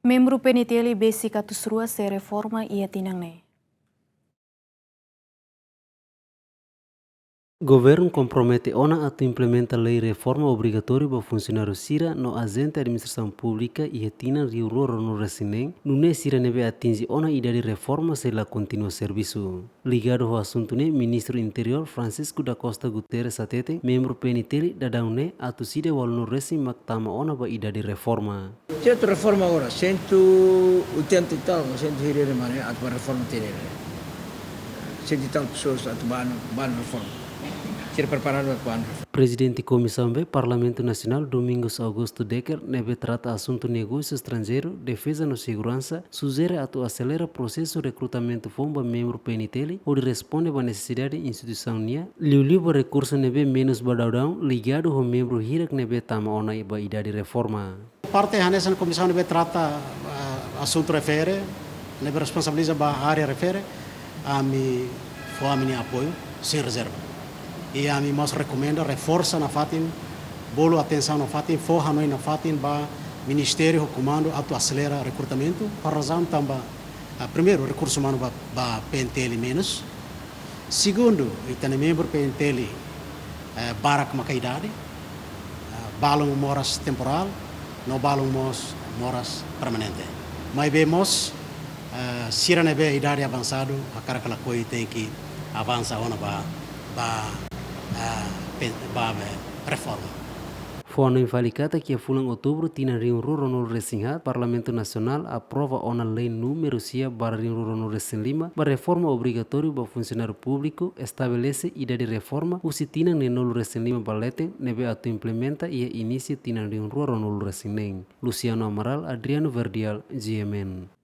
Membru PNTL besik rua se reforma ia tinan. Governo compromete ona a implementa lei reforma obrigatória para funcionários Sira no agente administração pública e tinan Rio Roro no Resinem, no Sira neve atinge ona idade reforma se la continua serviço. Ligado ao assunto ministro interior Francisco da Costa Guterres atete, membro PNTL da daune atuside wal no Resim maktama ona ba idade reforma. Certo reforma agora, 180 e tal, 100 hirir mana atau reforma tirir. 100 e tal pessoas atau ban reforma. Presidente Comissão B, Parlamento Nacional, Domingos Augusto Decker, neve trata assunto negócio estrangeiro, defesa no segurança, sugere a acelera processo de recrutamento fomba membro PNTL, onde responde à necessidade instituição nia, liu recurso neve menos badaudão, ligado ao membro hirak neve tama ona iba idade reforma. Parte nessa comissão neve trata assunto refere, neve responsabiliza ba área refere, a mi fome apoio sem reserva. E a mim mais recomenda reforça na fatin, bolo atenção na fatin, forra noi na fatin, ba ministério comando auto acelera recrutamento, para razão também primeiro recurso humano ba PNTL menos, segundo tem membro PNTL barak macaidade, balão moras temporal, no balão moras permanente. Mas vemos se a idade avançado, a cara que ela tem que avançar ona ba reforma. Fono infalicata que a fulan outubro tina Rio Ruro no Resinhat, Parlamento Nacional aprova ona lei número cia para Rio Ruro no Resin Lima, para reforma obrigatória para funcionário público, estabelece idade de reforma, o se tina no Resin Lima balete, neve atu implementa e inicia tina Rio Ruro no Resin Nem. Luciano Amaral, Adriano Verdial, GMN.